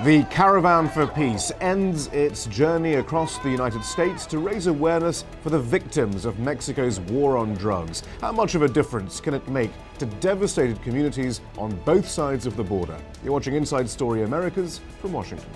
The Caravan for Peace ends its journey across the United States to raise awareness for the victims of Mexico's war on drugs. How much of a difference can it make to devastated communities on both sides of the border? You're watching Inside Story Americas from Washington.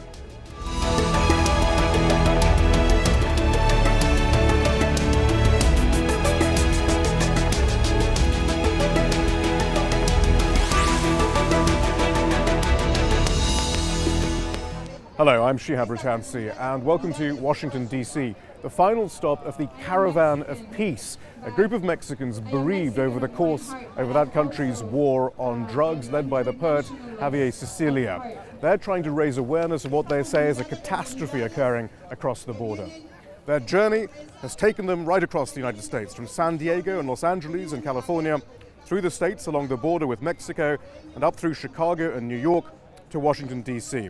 Hello, I'm Javier Sicilia, and welcome to Washington, D.C., the final stop of the Caravan of Peace, a group of Mexicans bereaved over that country's war on drugs, led by the poet Javier Sicilia. They're trying to raise awareness of what they say is a catastrophe occurring across the border. Their journey has taken them right across the United States, from San Diego and Los Angeles and California, through the states along the border with Mexico, and up through Chicago and New York to Washington, D.C.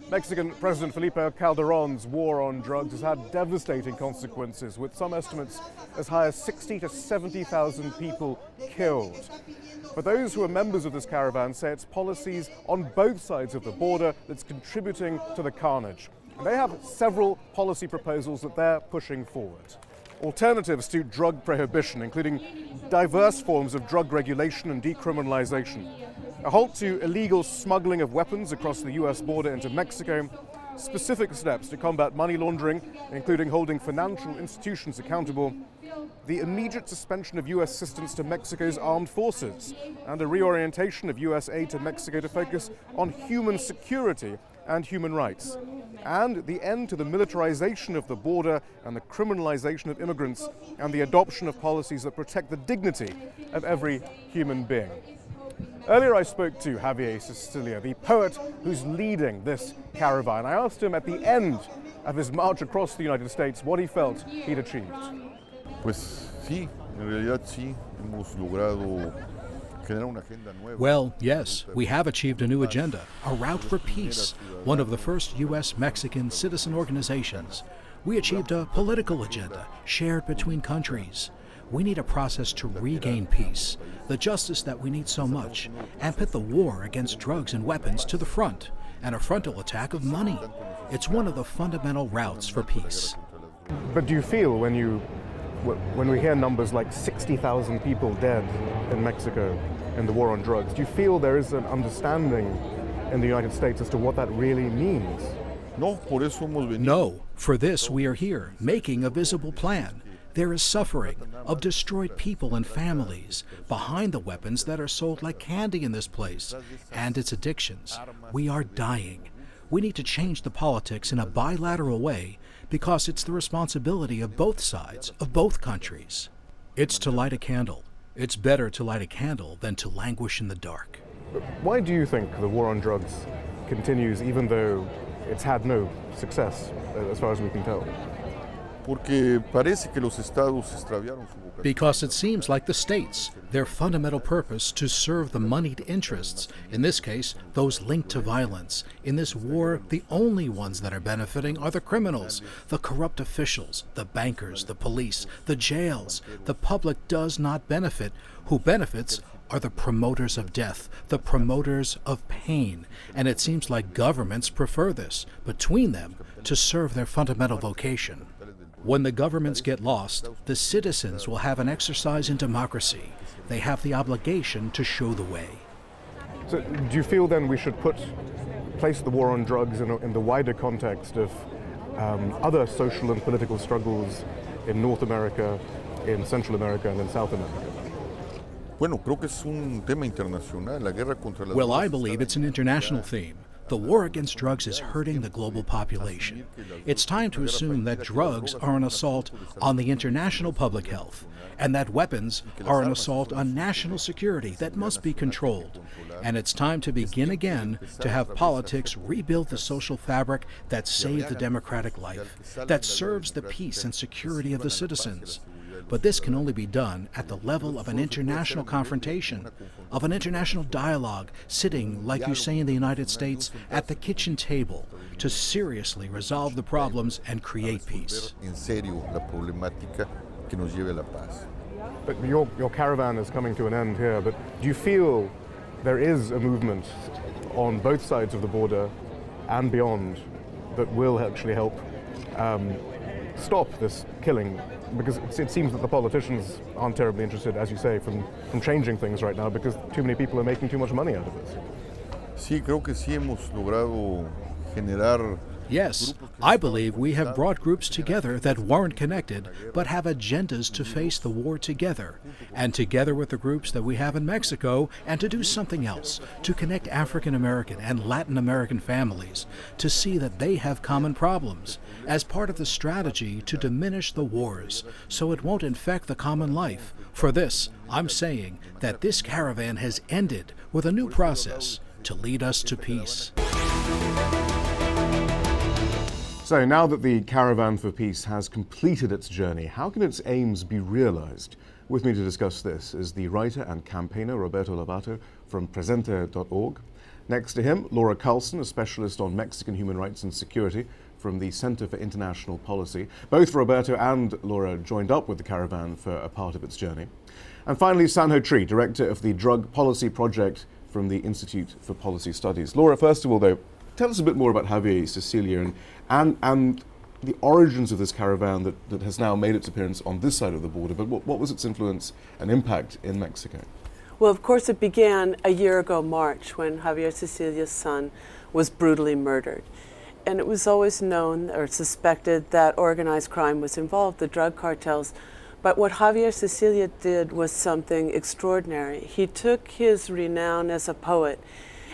Mexican President Felipe Calderon's war on drugs has had devastating consequences, with some estimates as high as 60,000 to 70,000 people killed. But those who are members of this caravan say it's policies on both sides of the border that's contributing to the carnage. And they have several policy proposals that they're pushing forward. Alternatives to drug prohibition, including diverse forms of drug regulation and decriminalization, a halt to illegal smuggling of weapons across the US border into Mexico, specific steps to combat money laundering, including holding financial institutions accountable, the immediate suspension of US assistance to Mexico's armed forces, and a reorientation of US aid to Mexico to focus on human security and human rights, and the end to the militarization of the border and the criminalization of immigrants, and the adoption of policies that protect the dignity of every human being. Earlier I spoke to Javier Sicilia, the poet who's leading this caravan. I asked him at the end of his march across the United States what he felt he'd achieved. Pues sí, en realidad sí, hemos logrado. Well, yes, we have achieved a new agenda, a route for peace, one of the first U.S.-Mexican citizen organizations. We achieved a political agenda shared between countries. We need a process to regain peace, the justice that we need so much, and put the war against drugs and weapons to the front, and a frontal attack of money. It's one of the fundamental routes for peace. But do you feel when we hear numbers like 60,000 people dead in Mexico in the war on drugs, do you feel there is an understanding in the United States as to what that really means? No, for this we are here, making a visible plan. There is suffering of destroyed people and families behind the weapons that are sold like candy in this place, and its addictions. We are dying. We need to change the politics in a bilateral way because it's the responsibility of both sides, of both countries. It's to light a candle. It's better to light a candle than to languish in the dark. Why do you think the war on drugs continues even though it's had no success, as far as we can tell? Because it seems like the states, their fundamental purpose to serve the moneyed interests, in this case, those linked to violence. In this war, the only ones that are benefiting are the criminals, the corrupt officials, the bankers, the police, the jails. The public does not benefit. Who benefits are the promoters of death, the promoters of pain. And it seems like governments prefer this, between them, to serve their fundamental vocation. When the governments get lost, the citizens will have an exercise in democracy. They have the obligation to show the way. So do you feel then we should place the war on drugs in the wider context of other social and political struggles in North America, in Central America, and in South America? Well, I believe it's an international theme. The war against drugs is hurting the global population. It's time to assume that drugs are an assault on the international public health, and that weapons are an assault on national security that must be controlled. And it's time to begin again to have politics rebuild the social fabric that saved the democratic life, that serves the peace and security of the citizens. But this can only be done at the level of an international confrontation, of an international dialogue, sitting, like you say in the United States, at the kitchen table to seriously resolve the problems and create peace. But your caravan is coming to an end here, but do you feel there is a movement on both sides of the border and beyond that will actually help stop this killing? Because it seems that the politicians aren't terribly interested, as you say, from changing things right now, because too many people are making too much money out of this. Sí, creo que sí hemos logrado generar. Yes, I believe we have brought groups together that weren't connected, but have agendas to face the war together, and together with the groups that we have in Mexico, and to do something else, to connect African American and Latin American families, to see that they have common problems, as part of the strategy to diminish the wars, so it won't infect the common life. For this, I'm saying that this caravan has ended with a new process to lead us to peace. So now that the Caravan for Peace has completed its journey, how can its aims be realized? With me to discuss this is the writer and campaigner Roberto Lovato from presente.org. Next to him, Laura Carlsen, a specialist on Mexican human rights and security from the Center for International Policy. Both Roberto and Laura joined up with the Caravan for a part of its journey. And finally, Sanho Tree, director of the Drug Policy Project from the Institute for Policy Studies. Laura, first of all, though, tell us a bit more about Javier Sicilia and the origins of this caravan that has now made its appearance on this side of the border, but what was its influence and impact in Mexico? Well, of course, it began a year ago, March, when Javier Sicilia's son was brutally murdered. And it was always known or suspected that organized crime was involved, the drug cartels. But what Javier Sicilia did was something extraordinary. He took his renown as a poet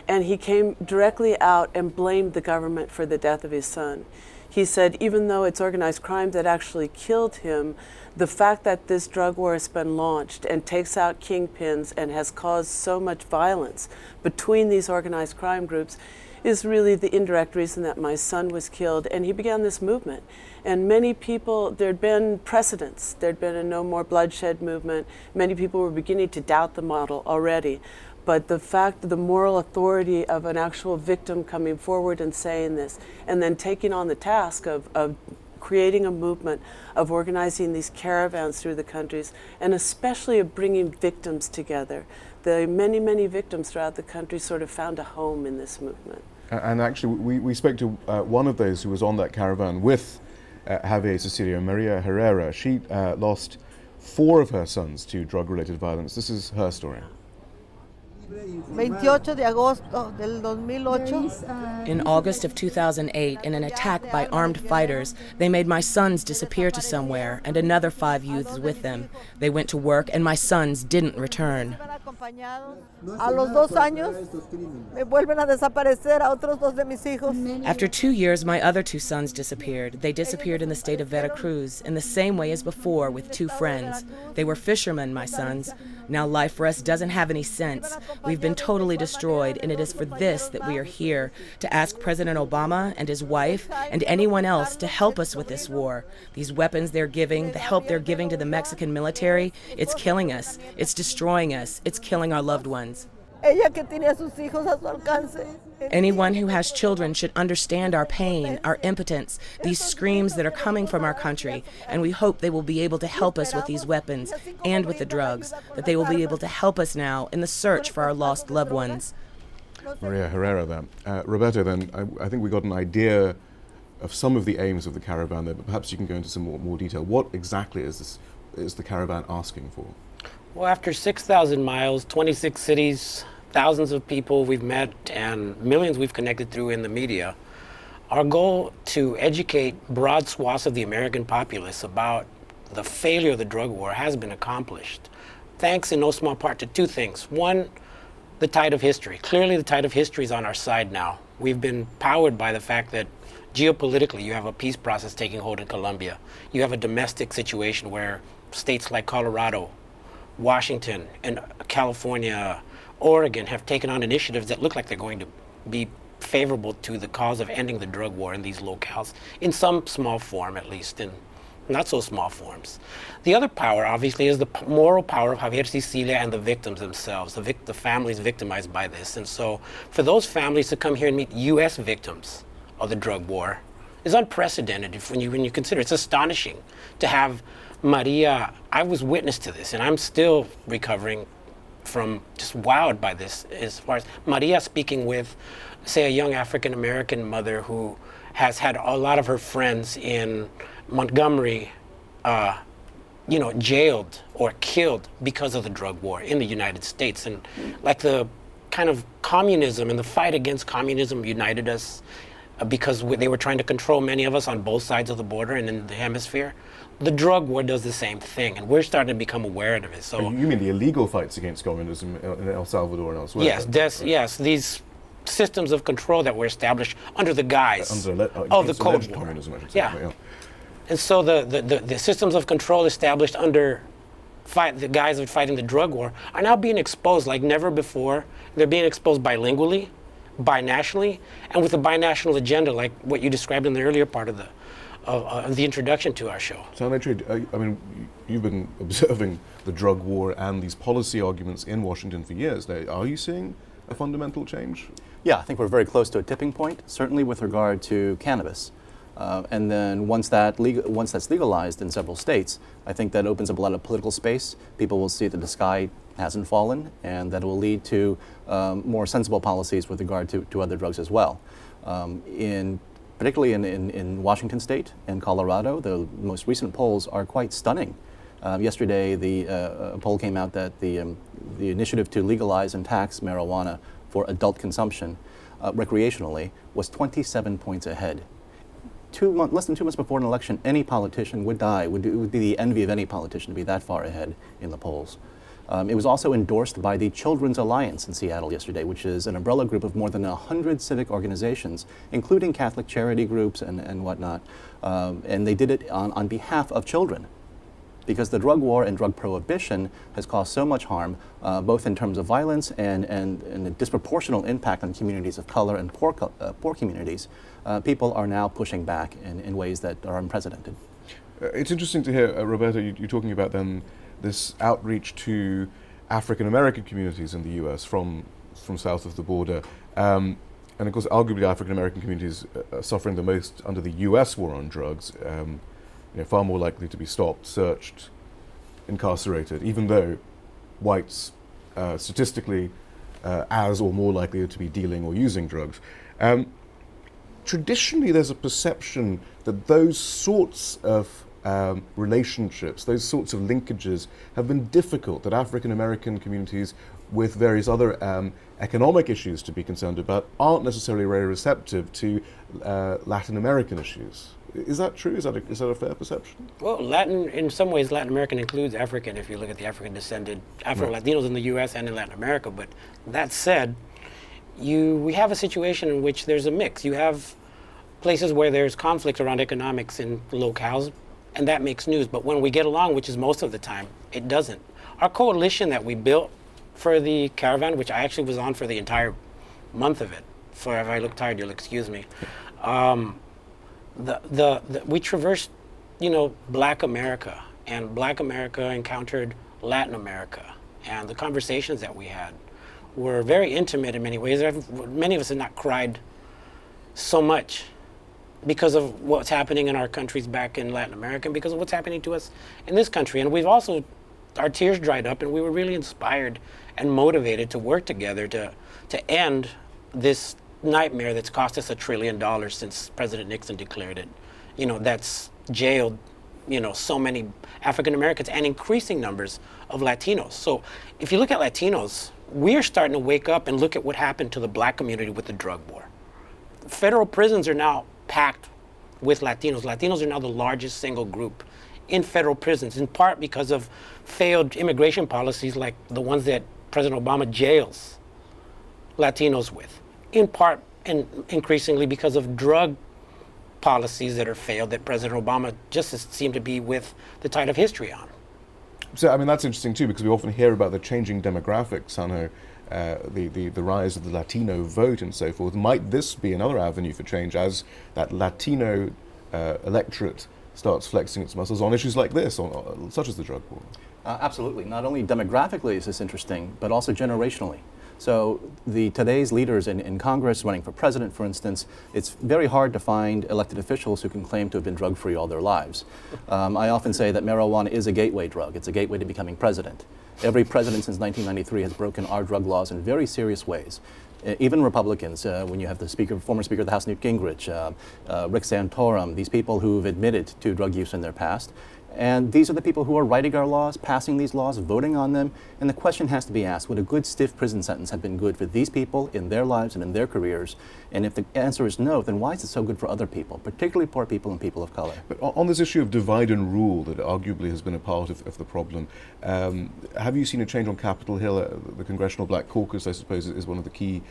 and he came directly out and blamed the government for the death of his son. He said, even though it's organized crime that actually killed him, the fact that this drug war has been launched and takes out kingpins and has caused so much violence between these organized crime groups is really the indirect reason that my son was killed. And he began this movement. And many people, there'd been precedents. There'd been a no more bloodshed movement. Many people were beginning to doubt the model already. But the fact, the moral authority of an actual victim coming forward and saying this, and then taking on the task of creating a movement, of organizing these caravans through the countries, and especially of bringing victims together. The many, many victims throughout the country sort of found a home in this movement. And actually, we spoke to one of those who was on that caravan with Javier Sicilia, Maria Herrera. She lost 4 of her sons to drug-related violence. This is her story. 28 de agosto del 2008. In August of 2008, in an attack by armed fighters, they made my sons disappear to somewhere and another 5 youths with them. They went to work and my sons didn't return. A los 2 años me vuelven a desaparecer a otros 2 de mis hijos. After 2 years, my other 2 sons disappeared. They disappeared in the state of Veracruz in the same way as before with 2 friends. They were fishermen, my sons. Now life for us doesn't have any sense. We've been totally destroyed, and it is for this that we are here, to ask President Obama and his wife and anyone else to help us with this war. These weapons they're giving, the help they're giving to the Mexican military, it's killing us, it's destroying us, it's killing our loved ones. Ella que tiene a sus hijos a su alcance. Anyone who has children should understand our pain, our impotence, these screams that are coming from our country, and we hope they will be able to help us with these weapons and with the drugs, that they will be able to help us now in the search for our lost loved ones. Maria Herrera there. Roberto, then, I think we got an idea of some of the aims of the caravan there, but perhaps you can go into some more detail. What exactly is the caravan asking for? Well, after 6,000 miles, 26 cities, thousands of people we've met and millions we've connected through in the media, our goal to educate broad swaths of the American populace about the failure of the drug war has been accomplished, thanks in no small part to 2 things. One, the tide of history. Clearly the tide of history is on our side now. We've been powered by the fact that geopolitically you have a peace process taking hold in Colombia. You have a domestic situation where states like Colorado, Washington, and California, Oregon have taken on initiatives that look like they're going to be favorable to the cause of ending the drug war in these locales, in some small form at least, in not so small forms. The other power, obviously, is the moral power of Javier Sicilia and the victims themselves, the families victimized by this. And so for those families to come here and meet U.S. victims of the drug war is unprecedented when you consider. It's astonishing to have Maria. I was witness to this, and I'm still recovering from just wowed by this, as far as Maria speaking with, say, a young African-American mother who has had a lot of her friends in Montgomery, jailed or killed because of the drug war in the United States. And like the kind of communism and the fight against communism united us because they were trying to control many of us on both sides of the border and in the hemisphere. The drug war does the same thing, and we're starting to become aware of it. So you mean the illegal fights against communism in El Salvador and elsewhere? Yes, these systems of control that were established under the guise of the Cold War. Communism, I should say. Yeah. And so the systems of control established under the guise of fighting the drug war are now being exposed like never before. They're being exposed bilingually, binationally, and with a binational agenda, like what you described in the earlier part of the introduction to our show. Sanho Tree, I mean, you've been observing the drug war and these policy arguments in Washington for years now. Are you seeing a fundamental change? Yeah, I think we're very close to a tipping point, certainly with regard to cannabis. And then once that's legalized in several states, I think that opens up a lot of political space. People will see that the sky hasn't fallen, and that it will lead to more sensible policies with regard to other drugs as well. Particularly in Washington State and Colorado, the most recent polls are quite stunning. Yesterday, a poll came out that the initiative to legalize and tax marijuana for adult consumption recreationally was 27 points ahead. Less than 2 months before an election, any politician would die. It would be the envy of any politician to be that far ahead in the polls. It was also endorsed by the Children's Alliance in Seattle yesterday, which is an umbrella group of more than 100 civic organizations, including Catholic charity groups and whatnot. And they did it on behalf of children, because the drug war and drug prohibition has caused so much harm, both in terms of violence and a disproportionate impact on communities of color and poor communities. People are now pushing back in ways that are unprecedented. It's interesting to hear, Roberto, you talking about then this outreach to African American communities in the U.S. from south of the border. And of course, arguably African American communities are suffering the most under the U.S. war on drugs. Far more likely to be stopped, searched, incarcerated, even though whites statistically as or more likely to be dealing or using drugs. Traditionally, there's a perception that those sorts of relationships, those sorts of linkages have been difficult, that African American communities with various other economic issues to be concerned about aren't necessarily very receptive to Latin American issues. Is that true? Is that a fair perception? Well, in some ways, Latin American includes African if you look at the African-descended Afro-Latinos in the U.S. and in Latin America. But that said, we have a situation in which there's a mix. You have places where there's conflict around economics in locales, and that makes news. But when we get along, which is most of the time, it doesn't. Our coalition that we built for the Caravan, which I actually was on for the entire month of it, so if I look tired, you'll excuse me. We traversed, Black America, and Black America encountered Latin America, and the conversations that we had were very intimate in many ways. Many of us have not cried so much because of what's happening in our countries back in Latin America, and because of what's happening to us in this country. And we've also, our tears dried up, and we were really inspired and motivated to work together to end this nightmare that's cost us $1 trillion since President Nixon declared it. That's jailed, so many African Americans and increasing numbers of Latinos. So if you look at Latinos, we're starting to wake up and look at what happened to the Black community with the drug war. Federal prisons are now packed with Latinos. Latinos are now the largest single group in federal prisons, in part because of failed immigration policies like the ones that President Obama jails Latinos with. In part, and increasingly because of drug policies that are failed that President Obama just seemed to be with the tide of history on. So, that's interesting too, because we often hear about the changing demographics, Sanho, the rise of the Latino vote and so forth. Might this be another avenue for change as that Latino electorate starts flexing its muscles on issues like this, such as the drug war? Absolutely. Not only demographically is this interesting, but also generationally. So today's leaders in Congress, running for president, for instance, it's very hard to find elected officials who can claim to have been drug-free all their lives. I often say that marijuana is a gateway drug. It's a gateway to becoming president. Every president since 1993 has broken our drug laws in very serious ways. Even Republicans, when you have the former Speaker of the House, Newt Gingrich, Rick Santorum, these people who've admitted to drug use in their past. And these are the people who are writing our laws, passing these laws, voting on them. And the question has to be asked, would a good stiff prison sentence have been good for these people in their lives and in their careers? And if the answer is no, then why is it so good for other people, particularly poor people and people of color? But on this issue of divide and rule that arguably has been a part of the problem, have you seen a change on Capitol Hill? The Congressional Black Caucus, I suppose, is one of the key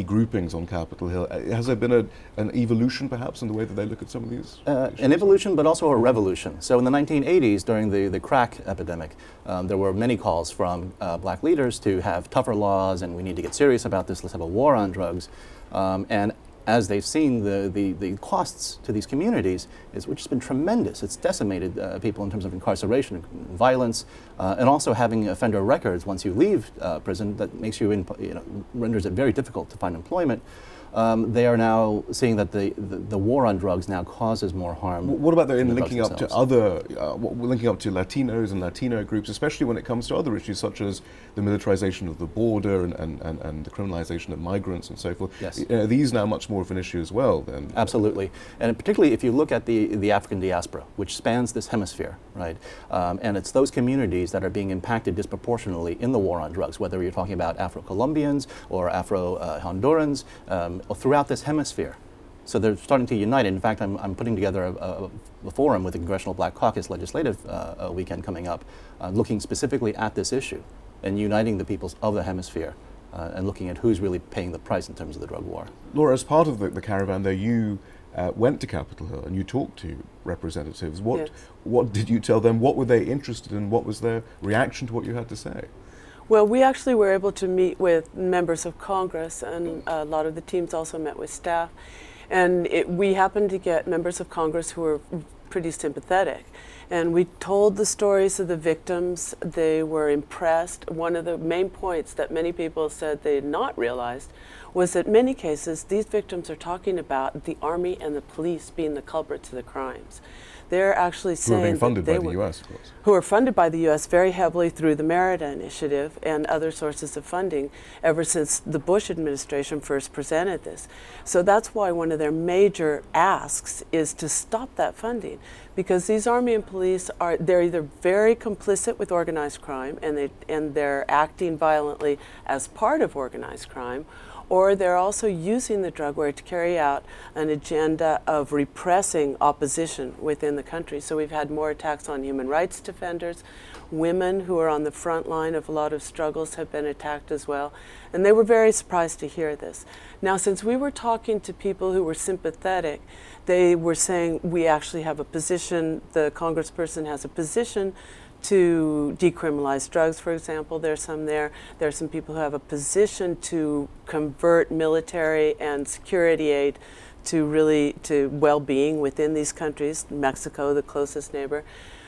groupings on Capitol Hill. Has there been an evolution, perhaps, in the way that they look at some of these issues? An evolution, but also a revolution. So in the 1980s, during the crack epidemic, there were many calls from black leaders to have tougher laws, and we need to get serious about this, let's have a war on drugs. And as they've seen the costs to these communities, which has been tremendous. It's decimated people in terms of incarceration, violence, and also having offender records once you leave prison that makes you, renders it very difficult to find employment. They are now seeing that the war on drugs now causes more harm. What about linking up to other, linking up to Latinos and Latino groups, especially when it comes to other issues such as the militarization of the border and the criminalization of migrants and so forth? Yes. Are these now much more of an issue as well? Then? Absolutely, and particularly if you look at the African diaspora, which spans this hemisphere, right? And it's those communities that are being impacted disproportionately in the war on drugs, whether you're talking about Afro-Colombians or Afro-Hondurans, throughout this hemisphere. So they're starting to unite. In fact, I'm putting together a forum with the Congressional Black Caucus legislative weekend coming up, looking specifically at this issue and uniting the peoples of the hemisphere and looking at who's really paying the price in terms of the drug war. Laura, as part of the Caravan there, you went to Capitol Hill and you talked to representatives. What did you tell them? What were they interested in? What was their reaction to what you had to say? Well, we actually were able to meet with members of Congress, and a lot of the teams also met with staff. And we happened to get members of Congress who were pretty sympathetic. And we told the stories of the victims. They were impressed. One of the main points that many people said they had not realized was that in many cases, these victims are talking about the Army and the police being the culprits of the crimes. They're actually saying who are being funded by the U.S., of course. Who are funded by the U.S. very heavily through the Merida Initiative and other sources of funding ever since the Bush administration first presented this. So that's why one of their major asks is to stop that funding, because these Army and police they're either very complicit with organized crime and they're acting violently as part of organized crime, or they're also using the drug war to carry out an agenda of repressing opposition within the country. So we've had more attacks on human rights defenders. Women who are on the front line of a lot of struggles have been attacked as well. And they were very surprised to hear this. Now, since we were talking to people who were sympathetic, they were saying we actually have a position, the congressperson has a position to decriminalize drugs, for example. There's some there. There are some people who have a position to convert military and security aid to well-being within these countries, Mexico, the closest neighbor.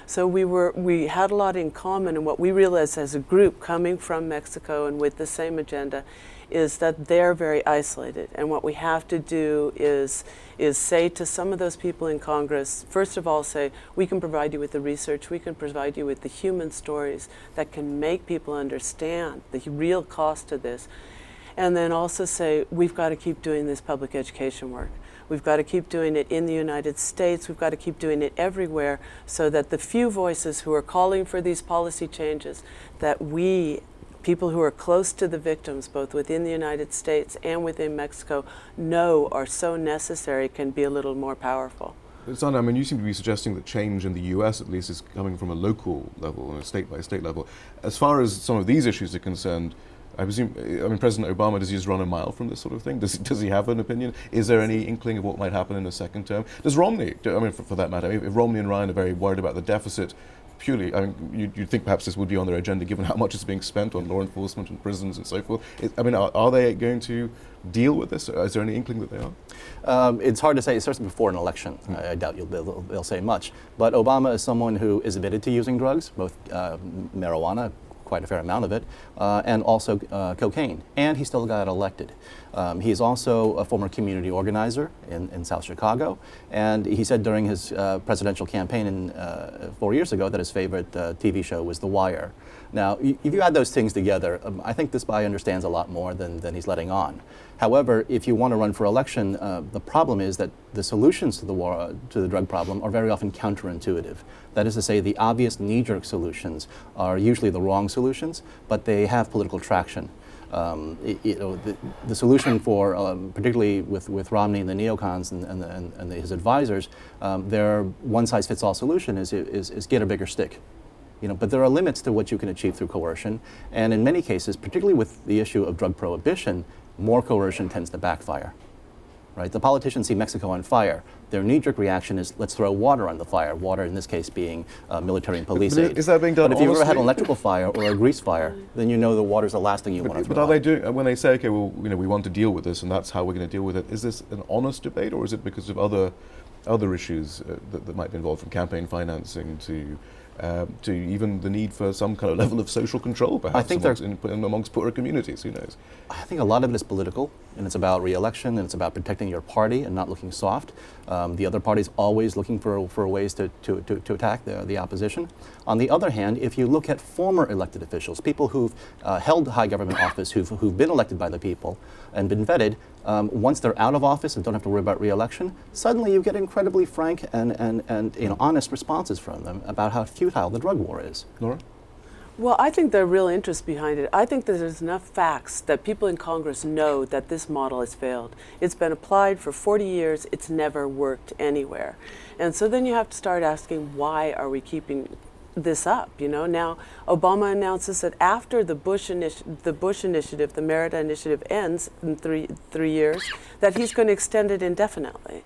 So we had a lot in common, and what we realized as a group coming from Mexico and with the same agenda is that they're very isolated. And what we have to do is say to some of those people in Congress, first of all say, we can provide you with the research, we can provide you with the human stories that can make people understand the real cost of this. And then also say, we've got to keep doing this public education work. We've got to keep doing it in the United States. We've got to keep doing it everywhere so that the few voices who are calling for these policy changes, that people who are close to the victims, both within the United States and within Mexico, know are so necessary, can be a little more powerful. Sanho, I mean, you seem to be suggesting that change in the US, at least, is coming from a local level, on a state-by-state level. As far as some of these issues are concerned, I mean, President Obama, does he just run a mile from this sort of thing? Does he have an opinion? Is there any inkling of what might happen in a second term? Does Romney, I mean, for that matter, if Romney and Ryan are very worried about the deficit, purely, I mean, you'd think perhaps this would be on their agenda given how much is being spent on law enforcement and prisons and so forth. I mean, are they going to deal with this? Is there any inkling that they are? It's hard to say, especially before an election. I doubt they'll say much. But Obama is someone who is admitted to using drugs, both marijuana, quite a fair amount of it, and also cocaine. And he still got elected. He is also a former community organizer in South Chicago, and he said during his presidential campaign 4 years ago that his favorite TV show was The Wire. Now, if you add those things together, I think this guy understands a lot more than he's letting on. However, if you want to run for election, the problem is that the solutions to the war, to the drug problem, are very often counterintuitive. That is to say, the obvious knee-jerk solutions are usually the wrong solutions, but they have political traction. The solution for, particularly with Romney and the neocons and his advisors, their one-size-fits-all solution is get a bigger stick. But there are limits to what you can achieve through coercion, and in many cases, particularly with the issue of drug prohibition, more coercion tends to backfire. Right? The politicians see Mexico on fire. Their knee-jerk reaction is, let's throw water on the fire. Water, in this case, being military and police aid. Is that being done But if you've ever honestly? had an electrical fire or a grease fire, then you know the water's the last thing you want to throw. But are they doing, when they say, okay, well, we want to deal with this and that's how we're going to deal with it, is this an honest debate, or is it because of other issues that might be involved, from campaign financing to even the need for some kind of level of social control, perhaps, I think amongst poorer communities? Who knows? I think a lot of it is political, and it's about re-election, and it's about protecting your party and not looking soft. The other party's always looking for ways to attack the opposition. On the other hand, if you look at former elected officials, people who've held high government office, who've been elected by the people and been vetted, once they're out of office and don't have to worry about re-election, suddenly you get incredibly frank and honest responses from them about how futile the drug war is. Laura? Well, I think there's real interest behind it. I think that there's enough facts that people in Congress know that this model has failed. It's been applied for 40 years. It's never worked anywhere. And so then you have to start asking, why are we keeping this up? Now Obama announces that after the Bush initiative, the Merida initiative ends in three years, that he's going to extend it indefinitely.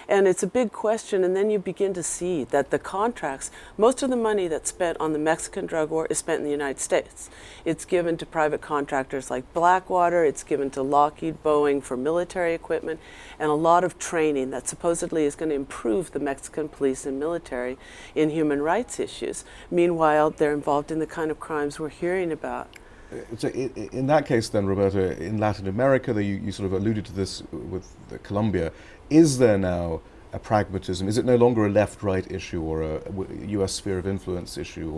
And it's a big question, and then you begin to see that the contracts, most of the money that's spent on the Mexican drug war is spent in the United States. It's given to private contractors like Blackwater, it's given to Lockheed, Boeing for military equipment, and a lot of training that supposedly is going to improve the Mexican police and military in human rights issues. Meanwhile, they're involved in the kind of crimes we're hearing about. So in that case then, Roberto, in Latin America, you sort of alluded to this with Colombia, is there now a pragmatism? Is it no longer a left-right issue or a US sphere of influence issue,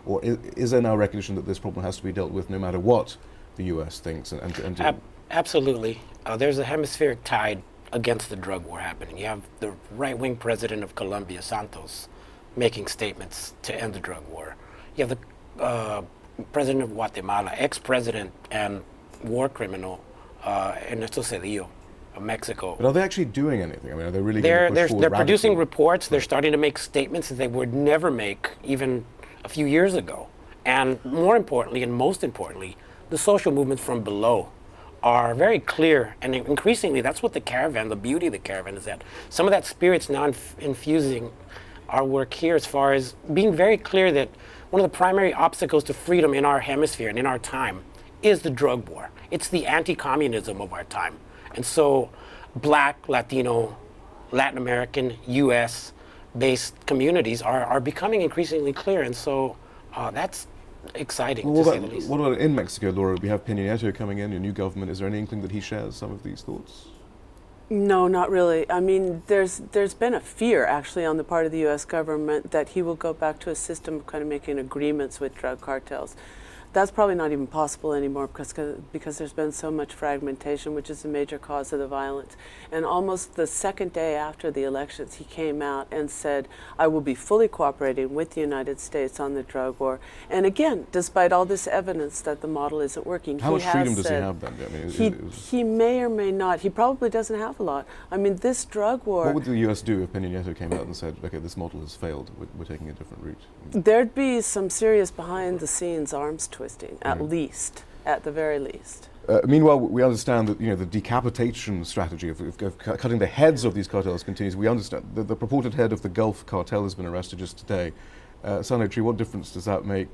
or is there now recognition that this problem has to be dealt with no matter what the US thinks? Absolutely. There's a hemispheric tide against the drug war happening. You have the right-wing president of Colombia, Santos, making statements to end the drug war. You have the president of Guatemala, ex-president and war criminal, Ernesto Zedillo of Mexico. But are they actually doing anything? I mean, are they really They're radically? producing reports. They're starting to make statements that they would never make even a few years ago. And more importantly, and most importantly, the social movements from below are very clear. And increasingly, that's what the Caravan, the beauty of the Caravan is that some of that spirit's now infusing our work here, as far as being very clear that one of the primary obstacles to freedom in our hemisphere and in our time is the drug war. It's the anti-communism of our time. And so Black, Latino, Latin American, US-based communities are becoming increasingly clear. And so that's exciting, to say the least. What about in Mexico, Laura? We have Peña Nieto coming in, your new government. Is there any inkling that he shares some of these thoughts? No, not really. I mean, there's been a fear, actually, on the part of the U.S. government that he will go back to a system of kind of making agreements with drug cartels. That's probably not even possible anymore because there's been so much fragmentation, which is a major cause of the violence. And almost the second day after the elections, he came out and said, I will be fully cooperating with the United States on the drug war. And again, despite all this evidence that the model isn't working, how much freedom does he have then? I mean, he may or may not. He probably doesn't have a lot. I mean, this drug war... What would the US do if Peña Nieto came out and said, okay, this model has failed, we're taking a different route? There'd be some serious behind-the-scenes arms twisting, at least, at the very least. Meanwhile, we understand that the decapitation strategy of cutting the heads of these cartels continues. We understand that the purported head of the Gulf cartel has been arrested just today. Sanho Tree, what difference does that make,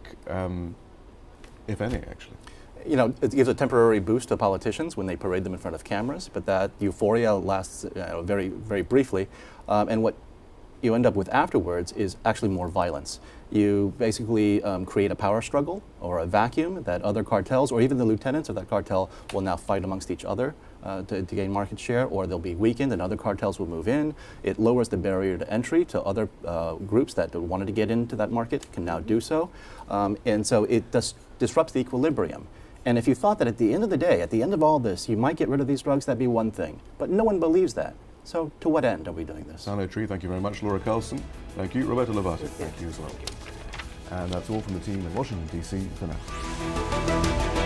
if any, actually? It gives a temporary boost to politicians when they parade them in front of cameras, but that euphoria lasts very, very briefly. And what you end up with afterwards is actually more violence. You basically create a power struggle or a vacuum that other cartels or even the lieutenants of that cartel will now fight amongst each other to gain market share, or they'll be weakened and other cartels will move in. It lowers the barrier to entry to other groups that wanted to get into that market can now do so. And so it disrupts the equilibrium. And if you thought that at the end of the day, at the end of all this, you might get rid of these drugs, that'd be one thing. But no one believes that. So to what end are we doing this? Sanho Tree, thank you very much. Laura Carlsen, thank you. Roberto Lovato, thank you as well. And that's all from the team in Washington, D.C. for now.